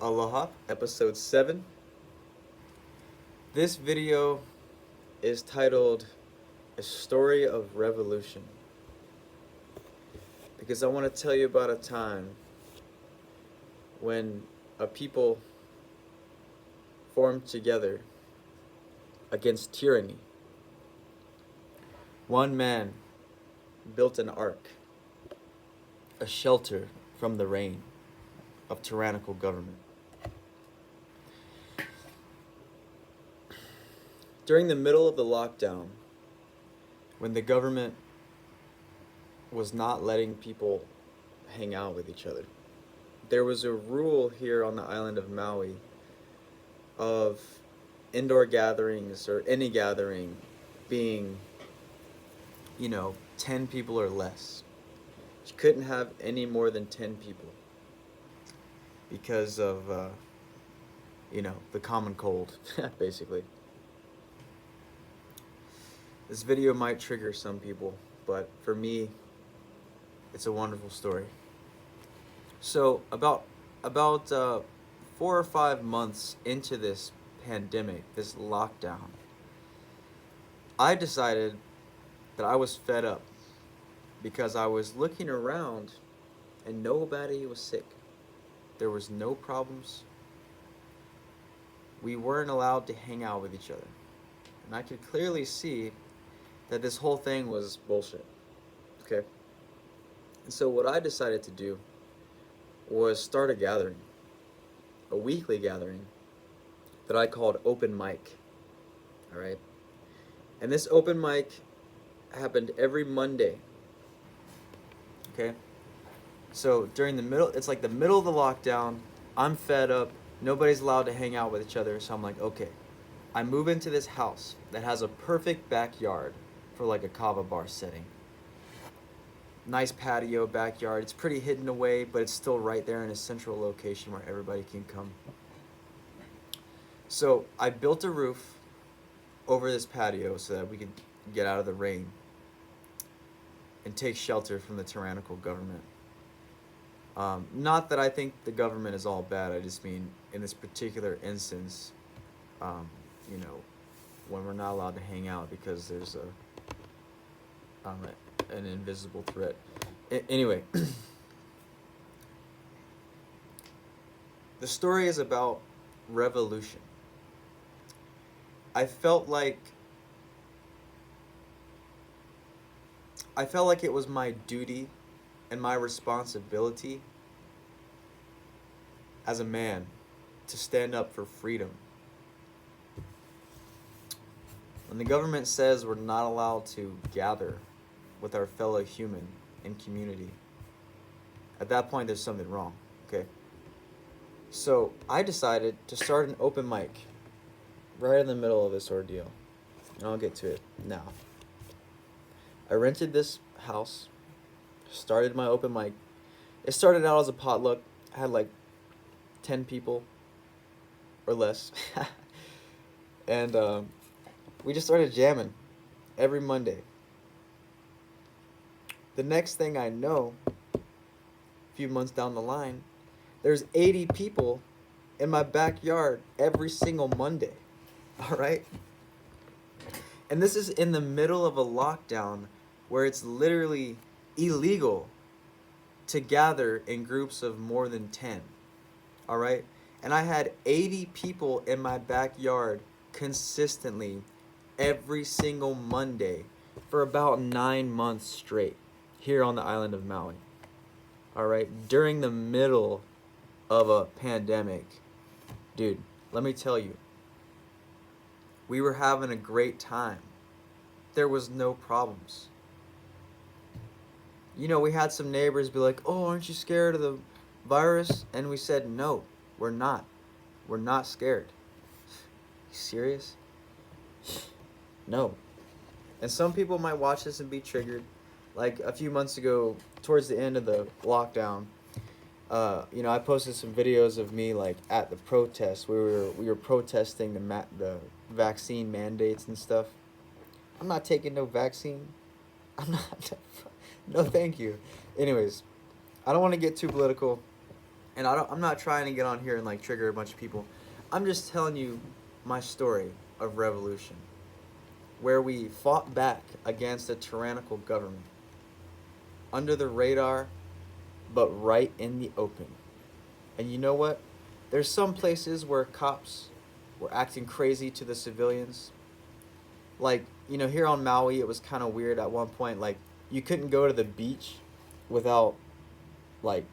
Aloha, episode 7. This video is titled A Story of Revolution because I want to tell you about a time when a people formed together against tyranny. One man built an ark, a shelter from the rain of tyrannical government. During the middle of the lockdown, when the government was not letting people hang out with each other, there was a rule here on the island of Maui of indoor gatherings or any gathering being, 10 people or less. You couldn't have any more than 10 people because of, the common cold, basically. This video might trigger some people, but for me, it's a wonderful story. So about 4 or 5 months into this pandemic, this lockdown, I decided that I was fed up because I was looking around and nobody was sick. There was no problems. We weren't allowed to hang out with each other. And I could clearly see that this whole thing was bullshit. Okay? And so what I decided to do was start a gathering, a weekly gathering that I called Open Mic. All right? And this open mic happened every Monday. Okay? So during it's like the middle of the lockdown, I'm fed up, nobody's allowed to hang out with each other, so I'm like, okay. I move into this house that has a perfect backyard for like a kava bar setting. Nice patio, backyard. It's pretty hidden away, but it's still right there in a central location where everybody can come. So I built a roof over this patio so that we could get out of the rain and take shelter from the tyrannical government. Not that I think the government is all bad. I just mean in this particular instance, when we're not allowed to hang out because there's an invisible threat. Anyway, the story is about revolution. I felt like it was my duty and my responsibility as a man to stand up for freedom. When the government says we're not allowed to gather with our fellow human in community, at that point there's something wrong, okay? So I decided to start an open mic right in the middle of this ordeal. And I'll get to it now. I rented this house, started my open mic. It started out as a potluck. I had like 10 people or less. And we just started jamming every Monday. The next thing I know, a few months down the line, there's 80 people in my backyard every single Monday. All right? And this is in the middle of a lockdown where it's literally illegal to gather in groups of more than 10. All right? And I had 80 people in my backyard consistently every single Monday for about 9 months straight here on the island of Maui. All right? During the middle of a pandemic. Dude, let me tell you, we were having a great time. There was no problems. We had some neighbors be like, oh, aren't you scared of the virus? And we said, no, we're not. We're not scared. You serious? No. And some people might watch this and be triggered. Like a few months ago, towards the end of the lockdown, I posted some videos of me like at the protest. We were protesting the vaccine mandates and stuff. I'm not taking no vaccine. I'm not. No, thank you. Anyways, I don't want to get too political. And I'm not trying to get on here and like trigger a bunch of people. I'm just telling you my story of revolution, where we fought back against a tyrannical government under the radar, but right in the open. And you know what? There's some places where cops were acting crazy to the civilians. Like, here on Maui, it was kind of weird at one point. Like, you couldn't go to the beach without, like,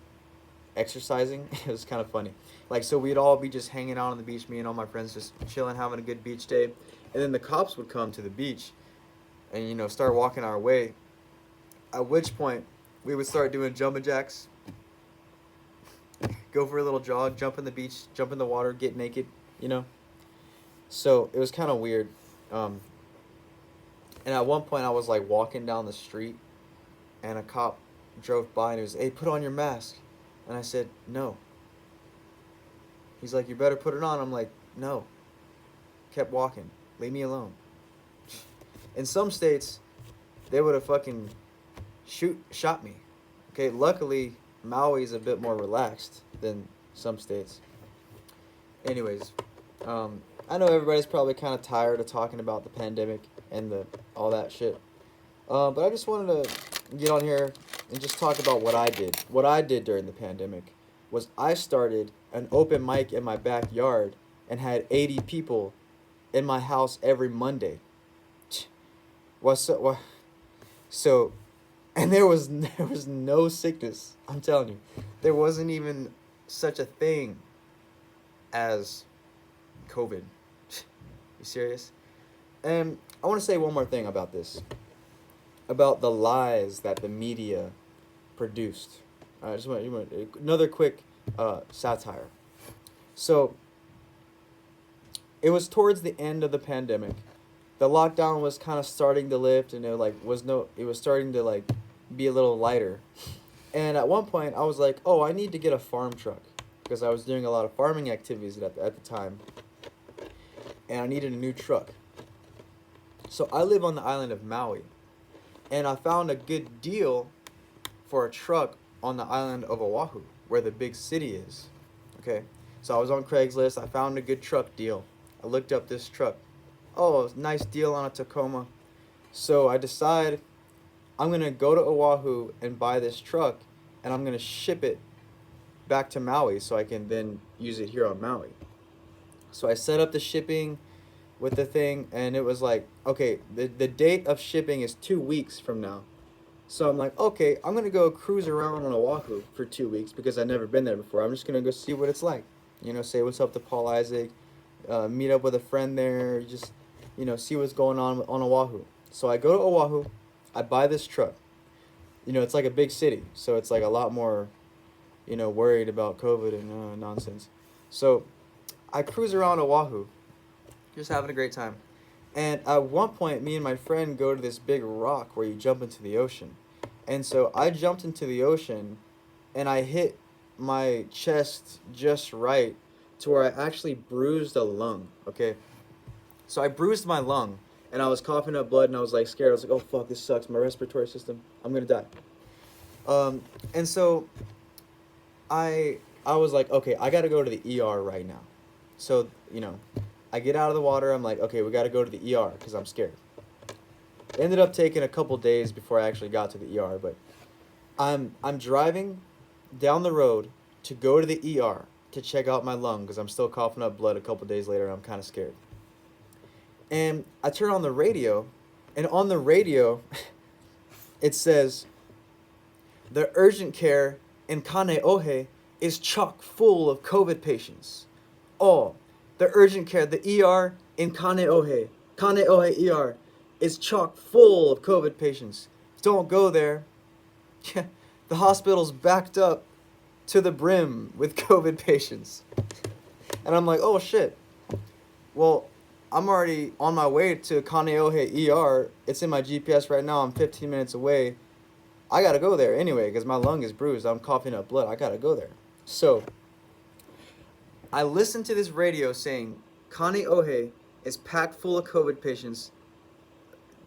exercising. It was kind of funny. Like, so we'd all be just hanging out on the beach, me and all my friends just chilling, having a good beach day. And then the cops would come to the beach and, start walking our way. At which point, we would start doing jumping jacks, go for a little jog, jump in the beach, jump in the water, get naked. So it was kind of weird. And at one point, I was like walking down the street, and a cop drove by and he was, "Hey, put on your mask." And I said, "No." He's like, "You better put it on." I'm like, "No." Kept walking. Leave me alone. In some states, they would have fucking shot me. Okay, luckily, Maui's a bit more relaxed than some states. Anyways, I know everybody's probably kind of tired of talking about the pandemic and all that shit. But I just wanted to get on here and just talk about what I did. What I did during the pandemic was I started an open mic in my backyard and had 80 people in my house every Monday. So, and there was no sickness. I'm telling you, there wasn't even such a thing as COVID. You serious? And I want to say one more thing about this, about the lies that the media produced. I just want another quick satire. So it was towards the end of the pandemic. The lockdown was kind of starting to lift, and it was starting to like be a little lighter. And at one point, I was like, "Oh, I need to get a farm truck," because I was doing a lot of farming activities at the time, and I needed a new truck. So I live on the island of Maui, and I found a good deal for a truck on the island of Oahu, where the big city is. Okay, so I was on Craigslist. I found a good truck deal. I looked up this truck. Oh, nice deal on a Tacoma. So I decide I'm going to go to Oahu and buy this truck, and I'm going to ship it back to Maui so I can then use it here on Maui. So I set up the shipping with the thing, and it was like, okay, the date of shipping is 2 weeks from now. So I'm like, okay, I'm going to go cruise around on Oahu for 2 weeks because I've never been there before. I'm just going to go see what it's like. Say what's up to Paul Isaac, meet up with a friend there, just, see what's going on Oahu. So I go to Oahu, I buy this truck. It's like a big city, so it's like a lot more, worried about COVID and nonsense. So I cruise around Oahu, just having a great time. And at one point, me and my friend go to this big rock where you jump into the ocean. And so I jumped into the ocean, and I hit my chest just right to where I actually bruised a lung, okay? So I bruised my lung, and I was coughing up blood, and I was like scared. I was like, "Oh fuck, this sucks. My respiratory system, I'm gonna die." And so I was like, okay, I gotta go to the ER right now. So I get out of the water. I'm like, okay, we gotta go to the ER because I'm scared. It ended up taking a couple days before I actually got to the ER, but I'm driving down the road to go to the ER to check out my lung because I'm still coughing up blood a couple days later, and I'm kind of scared. And I turn on the radio, and on the radio, it says, "The urgent care in Kaneohe is chock full of COVID patients. Oh, the urgent care, the ER in Kaneohe ER, is chock full of COVID patients. Don't go there. The hospital's backed up to the brim with COVID patients." And I'm like, oh shit. Well, I'm already on my way to Kaneohe ER. It's in my GPS right now. I'm 15 minutes away. I gotta go there anyway because my lung is bruised. I'm coughing up blood. I gotta go there. So I listened to this radio saying Kaneohe is packed full of COVID patients.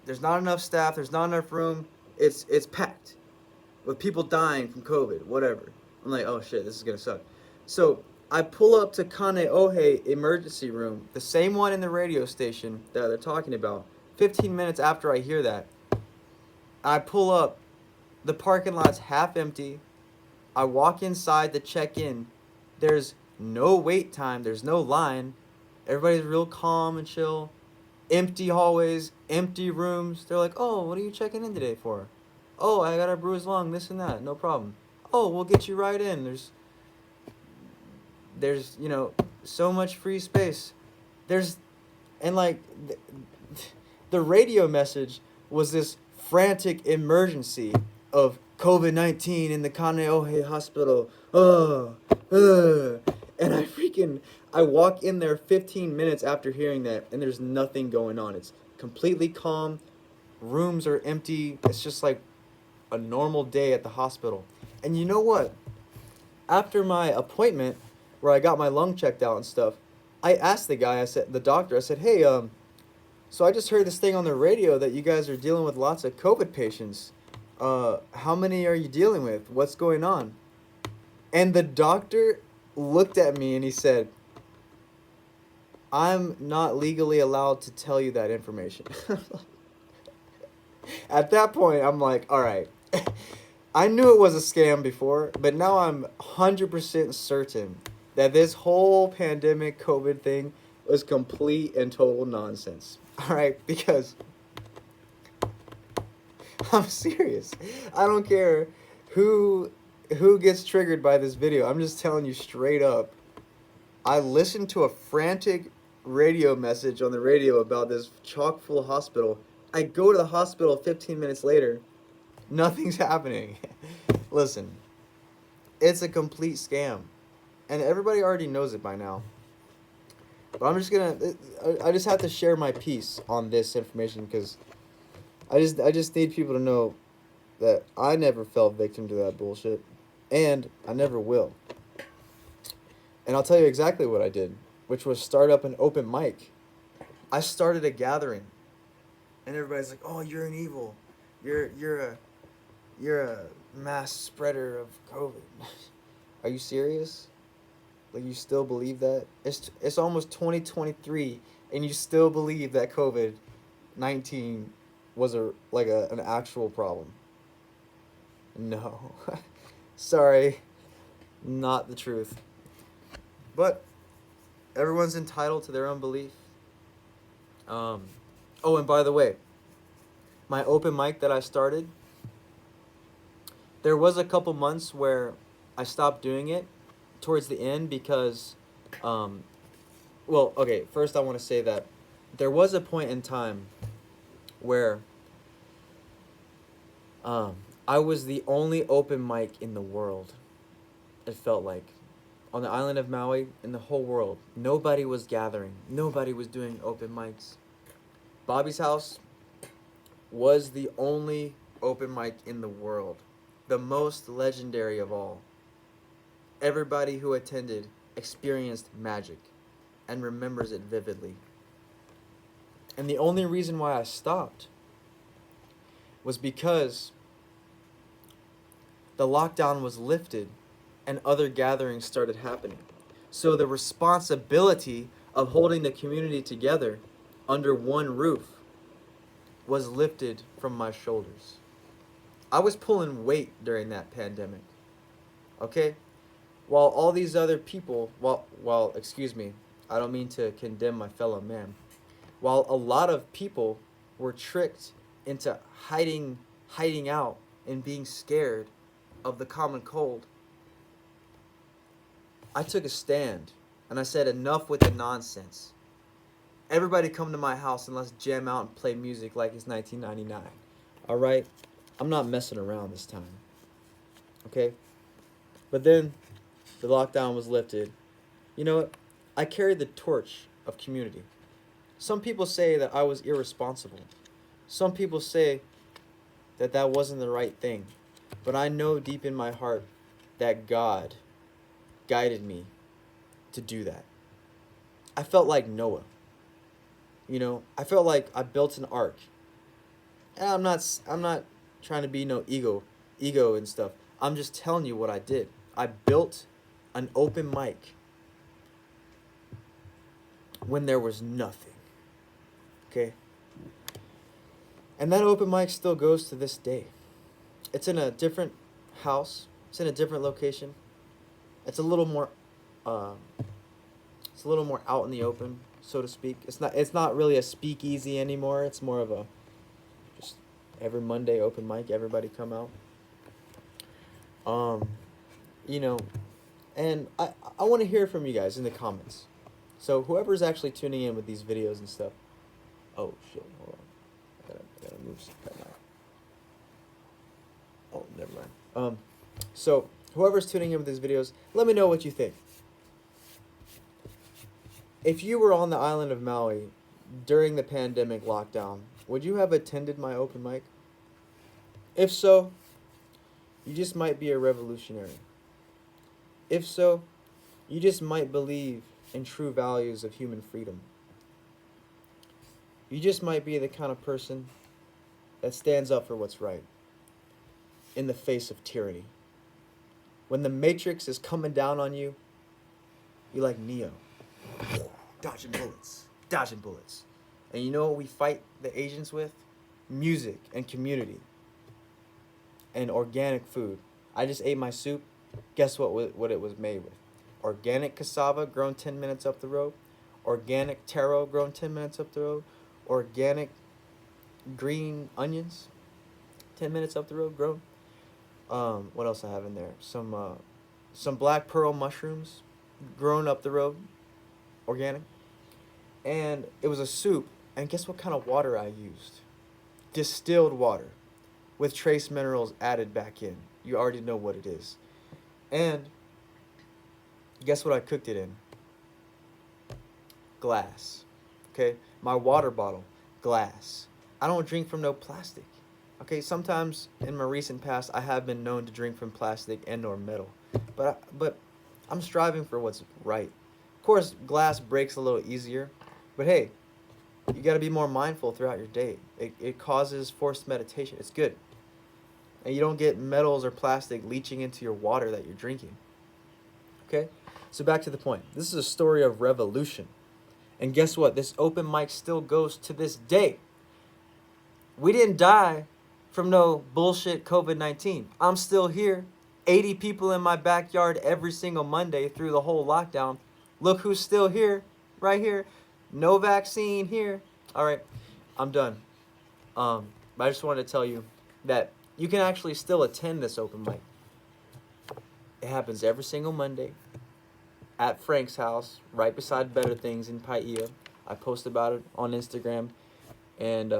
There's not enough staff. There's not enough room. It's packed with people dying from COVID. Whatever. I'm like, oh shit, this is gonna suck. So I pull up to Kaneohe emergency room, the same one in the radio station that they're talking about. 15 minutes after I hear that, I pull up. The parking lot's half empty. I walk inside to check in. There's no wait time. There's no line. Everybody's real calm and chill. Empty hallways, empty rooms. They're like, "Oh, what are you checking in today for?" "Oh, I got a bruised lung, this and that. No problem." "Oh, we'll get you right in. There's so much free space." There's and like the radio message was this frantic emergency of COVID-19 in the Kaneohe hospital. And I walk in there 15 minutes after hearing that, and there's nothing going on. It's completely calm. Rooms are empty. It's just like a normal day at the hospital. And you know what? After my appointment, where I got my lung checked out and stuff, I asked the doctor, I said, "Hey, so I just heard this thing on the radio that you guys are dealing with lots of COVID patients. How many are you dealing with? What's going on?" And the doctor looked at me and he said, "I'm not legally allowed to tell you that information." At that point, I'm like, all right. I knew it was a scam before, but now I'm 100% certain that this whole pandemic COVID thing was complete and total nonsense. All right, because I'm serious. I don't care who gets triggered by this video. I'm just telling you straight up. I listened to a frantic radio message on the radio about this chock full hospital. I go to the hospital 15 minutes later. Nothing's happening. Listen, it's a complete scam. And everybody already knows it by now. But I just have to share my piece on this information because I just need people to know that I never fell victim to that bullshit. And I never will. And I'll tell you exactly what I did, which was start up an open mic. I started a gathering. And everybody's like, "Oh, you're an evil. You're a mass spreader of COVID." Are you serious? Like, you still believe that? It's almost 2023 and you still believe that COVID-19 was an actual problem. No. Sorry. Not the truth. But everyone's entitled to their own belief. Oh, and by the way, my open mic that I started, there was a couple months where I stopped doing it towards the end because, well, okay, first I want to say that there was a point in time where I was the only open mic in the world, it felt like. On the island of Maui, in the whole world, nobody was gathering. Nobody was doing open mics. Bobby's House was the only open mic in the world. The most legendary of all. Everybody who attended experienced magic and remembers it vividly. And the only reason why I stopped was because the lockdown was lifted and other gatherings started happening. So the responsibility of holding the community together under one roof was lifted from my shoulders. I was pulling weight during that pandemic. Okay? While all these other people, excuse me, I don't mean to condemn my fellow man. While a lot of people were tricked into hiding out and being scared of the common cold, I took a stand and I said, enough with the nonsense. Everybody come to my house and let's jam out and play music like it's 1999. All right? I'm not messing around this time. Okay? But then the lockdown was lifted. You know what? I carried the torch of community. Some people say that I was irresponsible. Some people say that that wasn't the right thing. But I know deep in my heart that God guided me to do that. I felt like Noah. I felt like I built an ark. And I'm not trying to be no ego and stuff. I'm just telling you what I did. I built an open mic when there was nothing. Okay? And that open mic still goes to this day. It's in a different house. It's in a different location. It's a little more it's a little more out in the open, so to speak. It's not really a speakeasy anymore. It's more of a just every Monday open mic, everybody come out. You know, and I want to hear from you guys in the comments. So whoever's actually tuning in with these videos and stuff. Oh shit, hold on. I gotta move some right now. Oh, never mind. So whoever's tuning in with these videos, let me know what you think. If you were on the island of Maui during the pandemic lockdown, would you have attended my open mic? If so, you just might be a revolutionary. If so, you just might believe in true values of human freedom. You just might be the kind of person that stands up for what's right in the face of tyranny. When the Matrix is coming down on you, you're like Neo. Dodging bullets. And you know what we fight the Asians with? Music and community. And organic food. I just ate my soup. Guess what it was made with? Organic cassava grown 10 minutes up the road. Organic taro grown 10 minutes up the road. Organic green onions 10 minutes up the road grown. What else I have in there? Some black pearl mushrooms grown up the road. Organic. And it was a soup. And guess what kind of water I used? Distilled water with trace minerals added back in. You already know what it is. And guess what I cooked it in? Glass. Okay? My water bottle, glass. I don't drink from no plastic. Okay? Sometimes in my recent past, I have been known to drink from plastic and or metal. But I'm striving for what's right. Of course, glass breaks a little easier. But hey, you got to be more mindful throughout your day. It causes forced meditation. It's good. And you don't get metals or plastic leaching into your water that you're drinking. Okay? So back to the point. This is a story of revolution. And guess what? This open mic still goes to this day. We didn't die from no bullshit COVID-19. I'm still here. 80 people in my backyard every single Monday through the whole lockdown. Look who's still here. Right here. No vaccine here. All right. I'm done. But I just wanted to tell you that you can actually still attend this open mic. It happens every single Monday at Frank's house, right beside Better Things in Paia. I post about it on Instagram and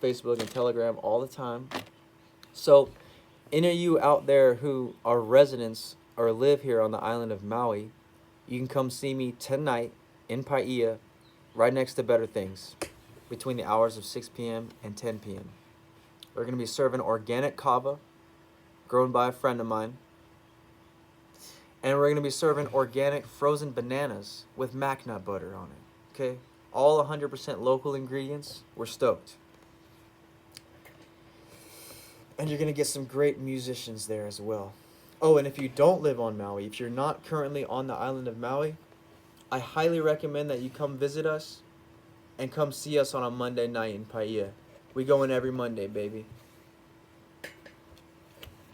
Facebook and Telegram all the time. So, any of you out there who are residents or live here on the island of Maui, you can come see me tonight in Paia, right next to Better Things, between the hours of 6 p.m. and 10 p.m. We're going to be serving organic kava, grown by a friend of mine. And we're going to be serving organic frozen bananas with mac nut butter on it. Okay? All 100% local ingredients. We're stoked. And you're going to get some great musicians there as well. Oh, and if you don't live on Maui, if you're not currently on the island of Maui, I highly recommend that you come visit us and come see us on a Monday night in Paia. We go in every Monday, baby.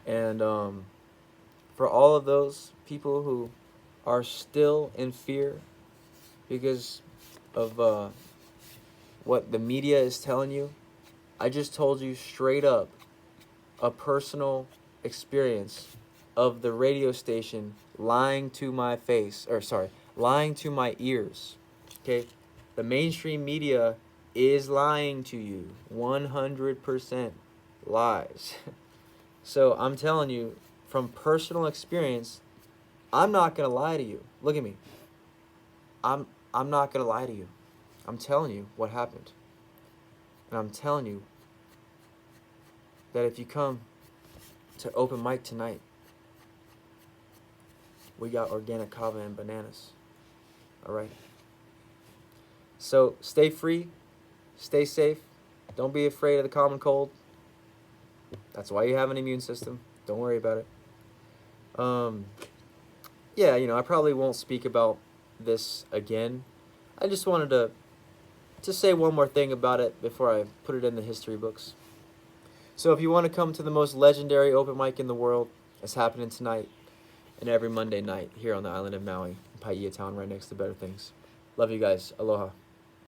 And for all of those people who are still in fear because of what the media is telling you, I just told you straight up a personal experience of the radio station lying to my face, lying to my ears. Okay? The mainstream media is lying to you. 100% lies. So I'm telling you, from personal experience, I'm not going to lie to you. Look at me. I'm not going to lie to you. I'm telling you what happened. And I'm telling you that if you come to open mic tonight, we got organic kava and bananas. All right? So stay free, stay safe, don't be afraid of the common cold. That's why you have an immune system. Don't worry about it. yeah, I probably won't speak about this again. I just wanted to say one more thing about it before I put it in the history books. So if you want to come to the most legendary open mic in the world, it's happening tonight and every Monday night here on the island of Maui, in Paia Town, right next to Better Things. Love you guys. Aloha.